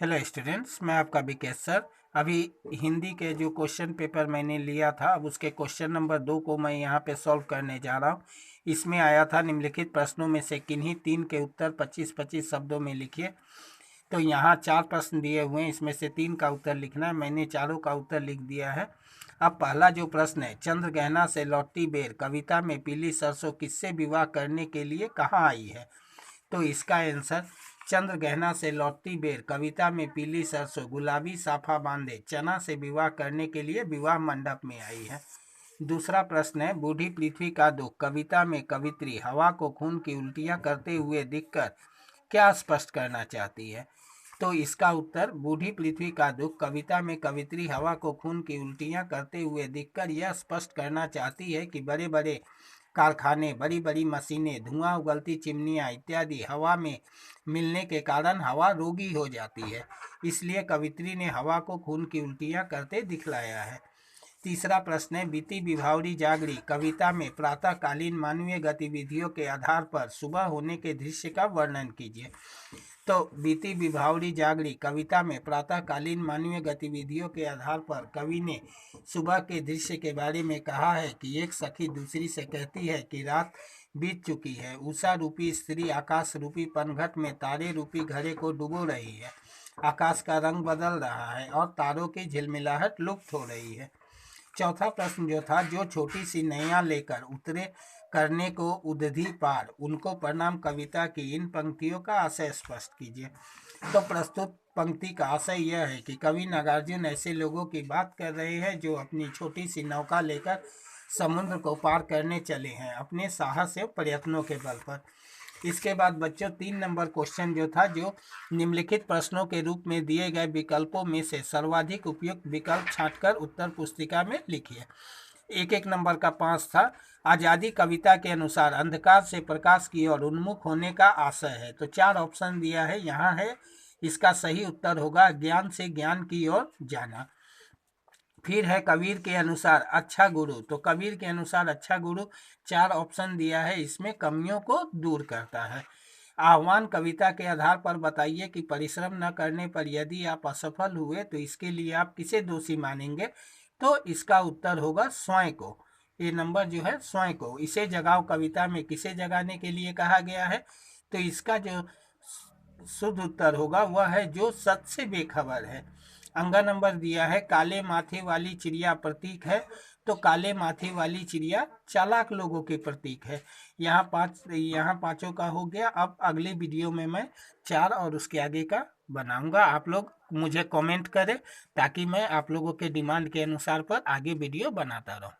Hello students, मैं आपका Vikesh sir. अभी हिंदी के जो क्वेश्चन पेपर मैंने लिया था, अब उसके क्वेश्चन नंबर 2 को मैं यहाँ पे सॉल्व करने जा रहा हूँ। इसमें आया था निम्नलिखित प्रश्नों में से किन्हीं 3 के उत्तर 25-25 शब्दों में लिखिए। तो यहाँ 4 प्रश्न दिए हुए हैं, इसमें से 3 का उत्तर लिखना है। मैंने चारों का उत्तर लिख दिया है। अब पहला जो प्रश्न है, चंद्रगहना से लौटती बेर कविता में पीली सरसों किससे विवाह करने के लिए कहाँ आई है? तो इसका आंसर, चंद्र गहना से लौटती बेर कविता में पीली सरसों गुलाबी साफा बांधे चना से विवाह करने के लिए विवाह मंडप में आई है। दूसरा प्रश्न है, बूढ़ी पृथ्वी का दुख कविता में कवित्री हवा को खून की उल्टियां करते हुए दिखकर क्या स्पष्ट करना चाहती है? तो इसका उत्तर, बूढ़ी पृथ्वी का दुख कविता में कवित्री हवा को खून की उल्टियां करते हुए दिखकर यह स्पष्ट करना चाहती है कि बड़े बड़े कारखाने, बड़ी बड़ी मशीनें, धुआं उगलती चिमनियाँ इत्यादि हवा में मिलने के कारण हवा रोगी हो जाती है। इसलिए कवित्री ने हवा को खून की उल्टियाँ करते दिखलाया है। तीसरा प्रश्न है, बीती विभावरी जागरी कविता में प्रातःकालीन मानवीय गतिविधियों के आधार पर सुबह होने के दृश्य का वर्णन कीजिए। तो बीती विभावरी जागरी कविता में प्रातःकालीन मानवीय गतिविधियों के आधार पर कवि ने सुबह के दृश्य के बारे में कहा है कि एक सखी दूसरी से कहती है कि रात बीत चुकी है, उषा रूपी स्त्री आकाश रूपी पनघट में तारे रूपी घड़े को डुबो रही है, आकाश का रंग बदल रहा है और तारों की झिलमिलाहट लुप्त हो रही है। चौथा प्रश्न जो था, जो छोटी सी नैया लेकर उतरे करने को उदधि पार, उनको प्रणाम कविता की इन पंक्तियों का आशय स्पष्ट कीजिए। तो प्रस्तुत पंक्ति का आशय यह है कि कवि नागार्जुन ऐसे लोगों की बात कर रहे हैं जो अपनी छोटी सी नौका लेकर समुद्र को पार करने चले हैं अपने साहस एवं प्रयत्नों के बल पर। इसके बाद बच्चों 3 नंबर क्वेश्चन जो था, जो निम्नलिखित प्रश्नों के रूप में दिए गए विकल्पों में से सर्वाधिक उपयुक्त विकल्प छांटकर उत्तर पुस्तिका में लिखिए। 1-1 नंबर का 5 था, आज़ादी कविता के अनुसार अंधकार से प्रकाश की ओर उन्मुख होने का आशय है। तो 4 ऑप्शन दिया है, यहाँ है इसका सही उत्तर होगा ज्ञान से ज्ञान की ओर जाना। फिर है कबीर के अनुसार अच्छा गुरु, तो कबीर के अनुसार अच्छा गुरु 4 ऑप्शन दिया है, इसमें कमियों को दूर करता है। आह्वान कविता के आधार पर बताइए कि परिश्रम न करने पर यदि आप असफल हुए तो इसके लिए आप किसे दोषी मानेंगे? तो इसका उत्तर होगा स्वयं को। ये नंबर जो है स्वयं को, इसे जगाओ कविता में किसे जगाने के लिए कहा गया है? तो इसका जो शुद्ध उत्तर होगा वह है जो सच से बेखबर है। अंगा नंबर दिया है, काले माथे वाली चिड़िया प्रतीक है, तो काले माथे वाली चिड़िया चालाक लोगों के प्रतीक है। यहाँ पांचों का हो गया। अब अगले वीडियो में मैं 4 और उसके आगे का बनाऊंगा। आप लोग मुझे कमेंट करें ताकि मैं आप लोगों के डिमांड के अनुसार पर आगे वीडियो बनाता रहूं।